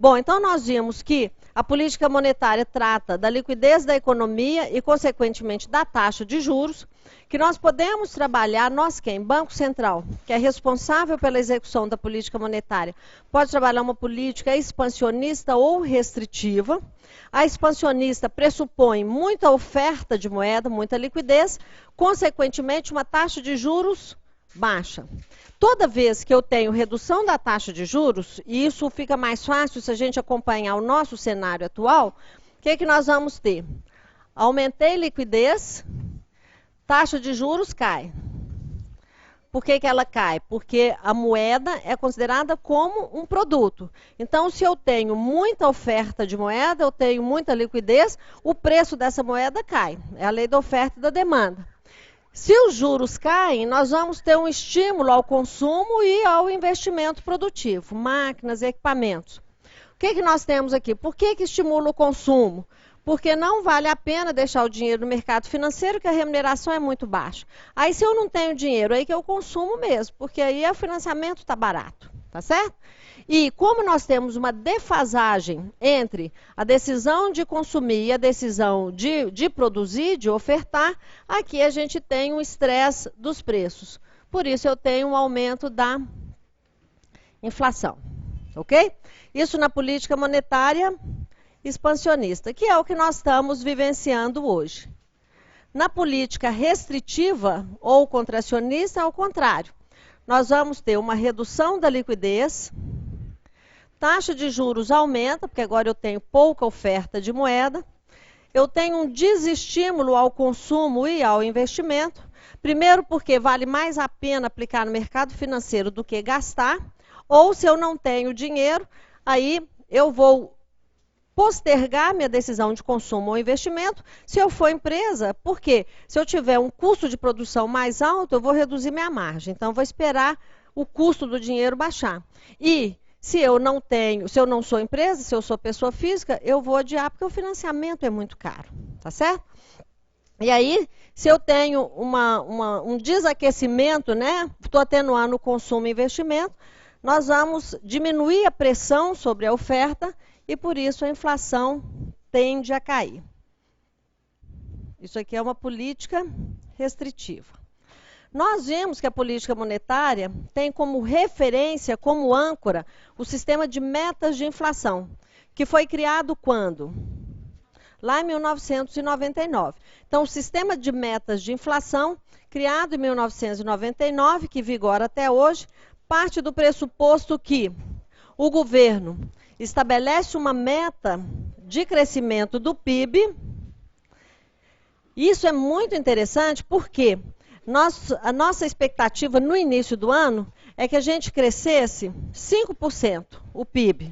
Bom, então nós vimos que a política monetária trata da liquidez da economia e, consequentemente, da taxa de juros, que nós podemos trabalhar, nós quem? Banco Central, que é responsável pela execução da política monetária, pode trabalhar uma política expansionista ou restritiva. A expansionista pressupõe muita oferta de moeda, muita liquidez, consequentemente, uma taxa de juros baixa. Toda vez que eu tenho redução da taxa de juros, e isso fica mais fácil se a gente acompanhar o nosso cenário atual, o que nós vamos ter? Aumentei liquidez, taxa de juros cai. Por que ela cai? Porque a moeda é considerada como um produto. Então, se eu tenho muita oferta de moeda, eu tenho muita liquidez, o preço dessa moeda cai. É a lei da oferta e da demanda. Se os juros caem, nós vamos ter um estímulo ao consumo e ao investimento produtivo, máquinas e equipamentos. O que nós temos aqui? Por que estimula o consumo? Porque não vale a pena deixar o dinheiro no mercado financeiro, que a remuneração é muito baixa. Aí, se eu não tenho dinheiro, aí que eu consumo mesmo, porque aí o financiamento está barato, tá certo? E como nós temos uma defasagem entre a decisão de consumir e a decisão de produzir, de ofertar, aqui a gente tem um estresse dos preços. Por isso eu tenho um aumento da inflação, ok? Isso na política monetária expansionista, que é o que nós estamos vivenciando hoje. Na política restritiva ou contracionista, é ao contrário. Nós vamos ter uma redução da liquidez, taxa de juros aumenta, porque agora eu tenho pouca oferta de moeda, eu tenho um desestímulo ao consumo e ao investimento, primeiro porque vale mais a pena aplicar no mercado financeiro do que gastar, ou se eu não tenho dinheiro, aí eu vou postergar minha decisão de consumo ou investimento. Se eu for empresa, por quê? Se eu tiver um custo de produção mais alto, eu vou reduzir minha margem, então eu vou esperar o custo do dinheiro baixar. E se eu não sou empresa, se eu sou pessoa física, eu vou adiar, porque o financiamento é muito caro, tá certo? E aí, se eu tenho um desaquecimento, né, estou atenuando o consumo e investimento, nós vamos diminuir a pressão sobre a oferta e, por isso, a inflação tende a cair. Isso aqui é uma política restritiva. Nós vimos que a política monetária tem como referência, como âncora, o sistema de metas de inflação, que foi criado quando? Lá em 1999. Então, o sistema de metas de inflação, criado em 1999, que vigora até hoje, parte do pressuposto que o governo estabelece uma meta de crescimento do PIB. Isso é muito interessante porque a nossa expectativa no início do ano é que a gente crescesse 5% o PIB.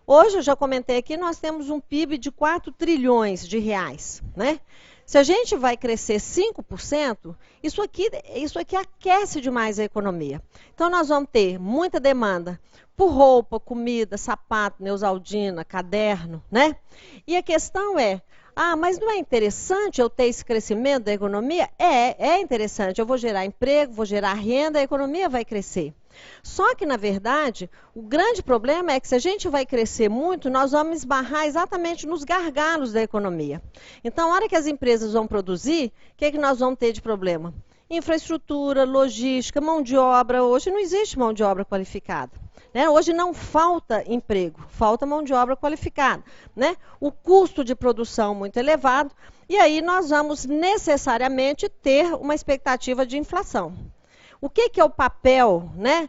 Hoje, eu já comentei aqui, nós temos um PIB de 4 trilhões de reais, né? Se a gente vai crescer 5%, isso aqui aquece demais a economia. Então, nós vamos ter muita demanda por roupa, comida, sapato, neusaldina, caderno, né? E a questão é, mas não é interessante eu ter esse crescimento da economia? É interessante. Eu vou gerar emprego, vou gerar renda, a economia vai crescer. Só que, na verdade, o grande problema é que se a gente vai crescer muito, nós vamos esbarrar exatamente nos gargalos da economia. Então, a hora que as empresas vão produzir, o que nós vamos ter de problema? Infraestrutura, logística, mão de obra. Hoje não existe mão de obra qualificada. Né? Hoje não falta emprego, falta mão de obra qualificada. Né? O custo de produção muito elevado, e aí nós vamos necessariamente ter uma expectativa de inflação. O que é o papel, né,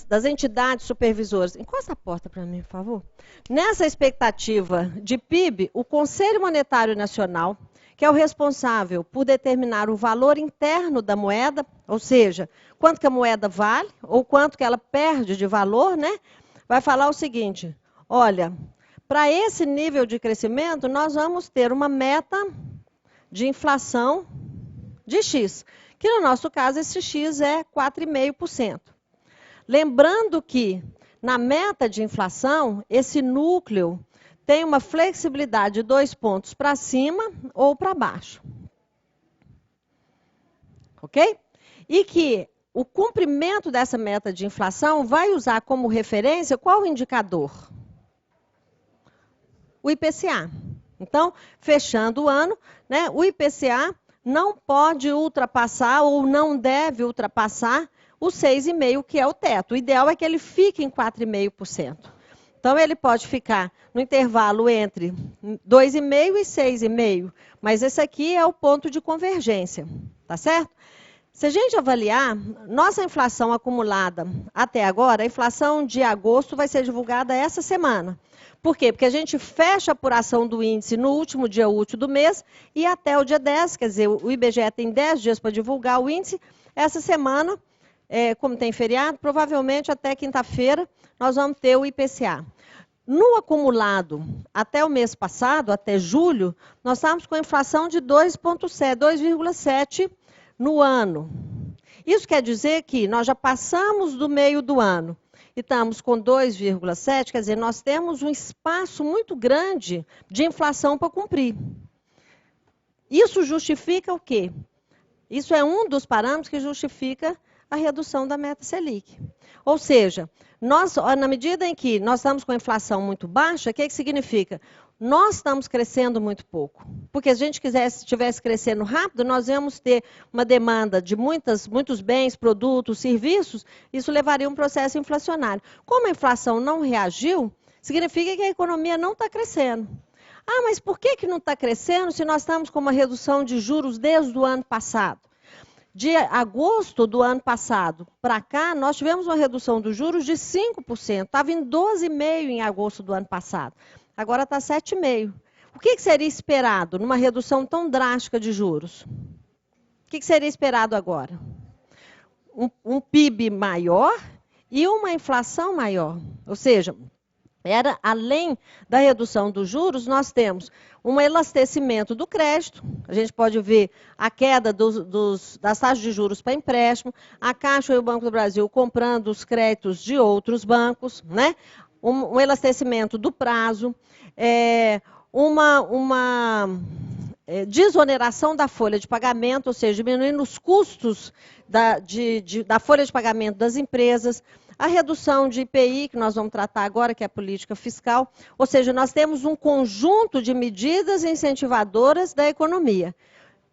das entidades supervisoras? Encosta a porta para mim, por favor. Nessa expectativa de PIB, o Conselho Monetário Nacional, que é o responsável por determinar o valor interno da moeda, ou seja, quanto que a moeda vale, ou quanto que ela perde de valor, né, vai falar o seguinte: olha, para esse nível de crescimento, nós vamos ter uma meta de inflação de X, que no nosso caso esse X é 4,5%. Lembrando que na meta de inflação, esse núcleo tem uma flexibilidade de 2 pontos para cima ou para baixo. Ok? E que o cumprimento dessa meta de inflação vai usar como referência qual indicador? O IPCA. Então, fechando o ano, né, o IPCA não pode ultrapassar ou não deve ultrapassar o 6,5%, que é o teto. O ideal é que ele fique em 4,5%. Então, ele pode ficar no intervalo entre 2,5% e 6,5%, mas esse aqui é o ponto de convergência, tá certo? Se a gente avaliar, nossa inflação acumulada até agora, a inflação de agosto vai ser divulgada essa semana. Por quê? Porque a gente fecha a apuração do índice no último dia útil do mês e até o dia 10, quer dizer, o IBGE tem 10 dias para divulgar o índice. Essa semana, como tem feriado, provavelmente até quinta-feira nós vamos ter o IPCA. No acumulado, até o mês passado, até julho, nós estávamos com a inflação de 2,7% no ano. Isso quer dizer que nós já passamos do meio do ano e estamos com 2,7%, quer dizer, nós temos um espaço muito grande de inflação para cumprir. Isso justifica o quê? Isso é um dos parâmetros que justifica a redução da meta Selic. Ou seja, nós, na medida em que nós estamos com a inflação muito baixa, o que significa? Nós estamos crescendo muito pouco. Porque se a gente estivesse crescendo rápido, nós íamos ter uma demanda de muitos bens, produtos, serviços, isso levaria a um processo inflacionário. Como a inflação não reagiu, significa que a economia não está crescendo. Ah, mas por que não está crescendo se nós estamos com uma redução de juros desde o ano passado? De agosto do ano passado para cá, nós tivemos uma redução dos juros de 5%. Estava em 12,5% em agosto do ano passado. Agora está 7,5%. O que seria esperado numa redução tão drástica de juros? O que seria esperado agora? Um PIB maior e uma inflação maior. Ou seja, além da redução dos juros, nós temos um elastecimento do crédito. A gente pode ver a queda das taxas de juros para empréstimo, a Caixa e o Banco do Brasil comprando os créditos de outros bancos, né? Um elastecimento do prazo, uma desoneração da folha de pagamento, ou seja, diminuindo os custos da folha de pagamento das empresas, a redução de IPI, que nós vamos tratar agora, que é a política fiscal, ou seja, nós temos um conjunto de medidas incentivadoras da economia.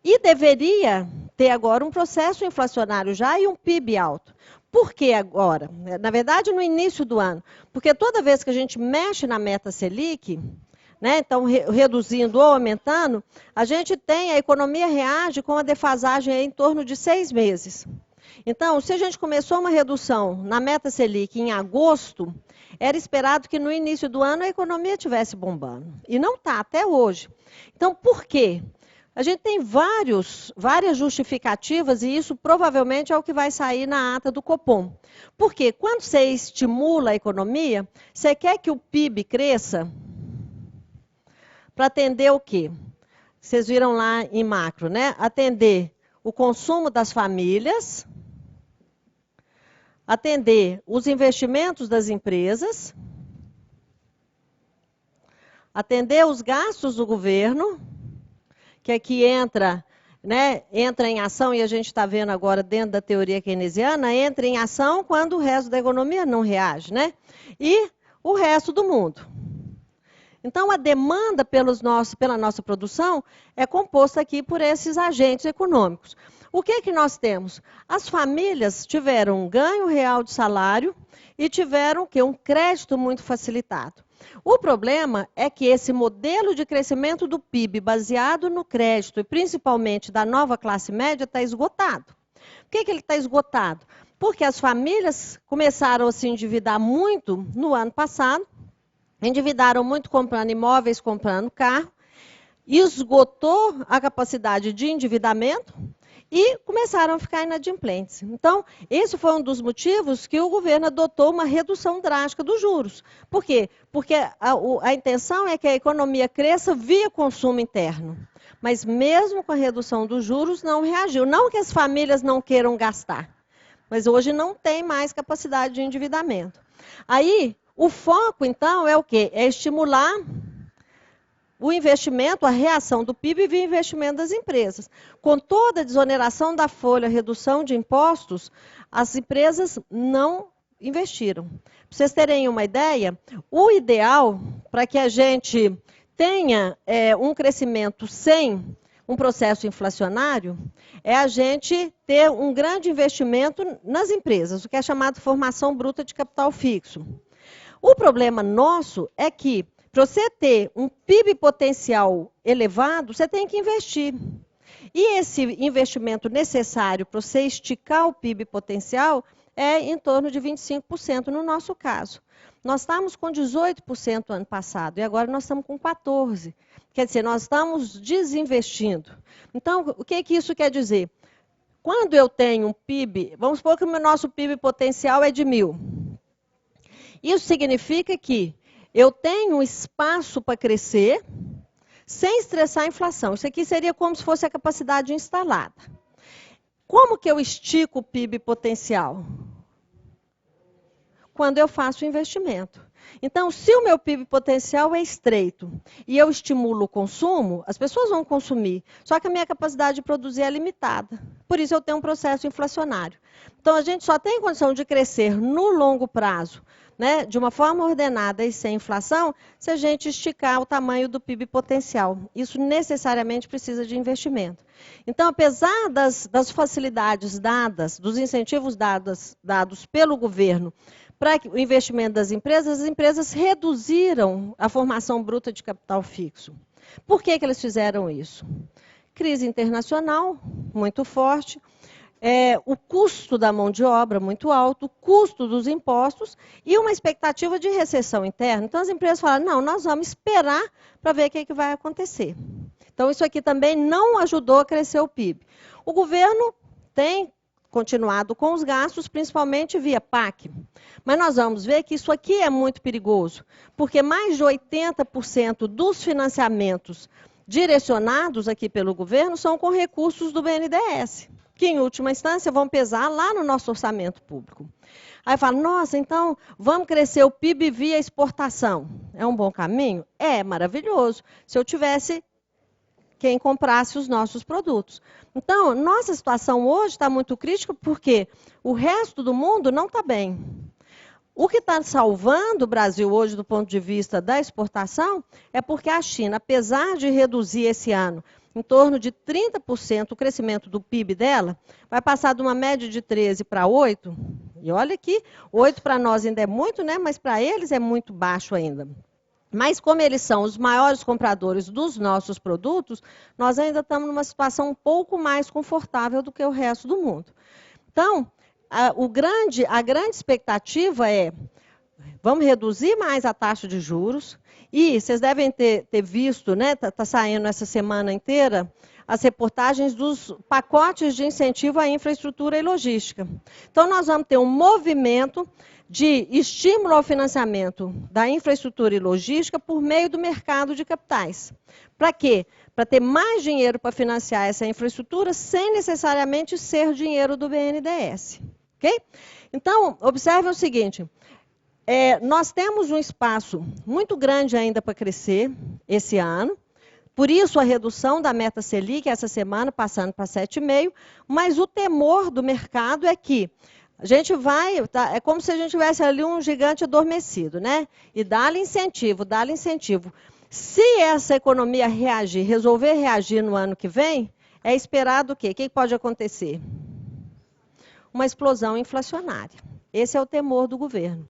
E deveria ter agora um processo inflacionário já e um PIB alto. Por que agora? Na verdade, no início do ano. Porque toda vez que a gente mexe na meta Selic, né, então reduzindo ou aumentando, a economia reage com uma defasagem em torno de 6 meses. Então, se a gente começou uma redução na meta Selic em agosto, era esperado que no início do ano a economia estivesse bombando. E não está, até hoje. Então, por quê? A gente tem várias justificativas e isso provavelmente é o que vai sair na ata do Copom. Porque quando você estimula a economia, você quer que o PIB cresça para atender o quê? Vocês viram lá em macro, né? Atender o consumo das famílias, atender os investimentos das empresas, atender os gastos do governo, que aqui entra em ação, e a gente está vendo agora dentro da teoria keynesiana, entra em ação quando o resto da economia não reage, né? E o resto do mundo. Então, a demanda pela nossa produção é composta aqui por esses agentes econômicos. O que nós temos? As famílias tiveram um ganho real de salário e tiveram um crédito muito facilitado. O problema é que esse modelo de crescimento do PIB baseado no crédito, e principalmente da nova classe média, está esgotado. Por que ele está esgotado? Porque as famílias começaram a se endividar muito no ano passado, endividaram muito comprando imóveis, comprando carro, esgotou a capacidade de endividamento e começaram a ficar inadimplentes. Então, esse foi um dos motivos que o governo adotou uma redução drástica dos juros. Por quê? Porque a intenção é que a economia cresça via consumo interno. Mas mesmo com a redução dos juros, não reagiu. Não que as famílias não queiram gastar, mas hoje não tem mais capacidade de endividamento. Aí, o foco, então, é o quê? É estimular o investimento, a reação do PIB via investimento das empresas. Com toda a desoneração da folha, redução de impostos, as empresas não investiram. Para vocês terem uma ideia, o ideal para que a gente tenha um crescimento sem um processo inflacionário é a gente ter um grande investimento nas empresas, o que é chamado formação bruta de capital fixo. O problema nosso é que, para você ter um PIB potencial elevado, você tem que investir. E esse investimento necessário para você esticar o PIB potencial é em torno de 25% no nosso caso. Nós estávamos com 18% ano passado e agora nós estamos com 14%. Quer dizer, nós estamos desinvestindo. Então, o que isso quer dizer? Quando eu tenho um PIB, vamos supor que o nosso PIB potencial é de 1.000. Isso significa que eu tenho espaço para crescer sem estressar a inflação. Isso aqui seria como se fosse a capacidade instalada. Como que eu estico o PIB potencial? Quando eu faço investimento. Então, se o meu PIB potencial é estreito e eu estimulo o consumo, as pessoas vão consumir. Só que a minha capacidade de produzir é limitada. Por isso eu tenho um processo inflacionário. Então, a gente só tem condição de crescer no longo prazo, né, de uma forma ordenada e sem inflação, se a gente esticar o tamanho do PIB potencial. Isso necessariamente precisa de investimento. Então, apesar das facilidades dadas, dos incentivos dados pelo governo para o investimento das empresas, as empresas reduziram a formação bruta de capital fixo. Por que eles fizeram isso? Crise internacional muito forte, o custo da mão de obra muito alto, o custo dos impostos e uma expectativa de recessão interna. Então, as empresas falaram, não, nós vamos esperar para ver o que vai acontecer. Então, isso aqui também não ajudou a crescer o PIB. O governo tem continuado com os gastos, principalmente via PAC. Mas nós vamos ver que isso aqui é muito perigoso, porque mais de 80% dos financiamentos direcionados aqui pelo governo são com recursos do BNDES, que em última instância vão pesar lá no nosso orçamento público. Aí fala, nossa, então vamos crescer o PIB via exportação. É um bom caminho? É maravilhoso. Se eu tivesse quem comprasse os nossos produtos. Então, nossa situação hoje está muito crítica porque o resto do mundo não está bem. O que está salvando o Brasil hoje do ponto de vista da exportação é porque a China, apesar de reduzir esse ano em torno de 30% o crescimento do PIB dela, vai passar de uma média de 13 para 8, e olha que 8 para nós ainda é muito, né? Mas para eles é muito baixo ainda. Mas como eles são os maiores compradores dos nossos produtos, nós ainda estamos numa situação um pouco mais confortável do que o resto do mundo. Então, a grande expectativa é, vamos reduzir mais a taxa de juros, e vocês devem ter visto, né, tá saindo essa semana inteira, as reportagens dos pacotes de incentivo à infraestrutura e logística. Então, nós vamos ter um movimento de estímulo ao financiamento da infraestrutura e logística por meio do mercado de capitais. Para quê? Para ter mais dinheiro para financiar essa infraestrutura sem necessariamente ser dinheiro do BNDES. Okay? Então, observe o seguinte, nós temos um espaço muito grande ainda para crescer esse ano, por isso a redução da meta Selic essa semana, passando para 7,5%, mas o temor do mercado é que a gente é como se a gente tivesse ali um gigante adormecido, né? E dá-lhe incentivo, dá-lhe incentivo. Se essa economia resolver reagir no ano que vem, é esperado o quê? O que pode acontecer? Uma explosão inflacionária. Esse é o temor do governo.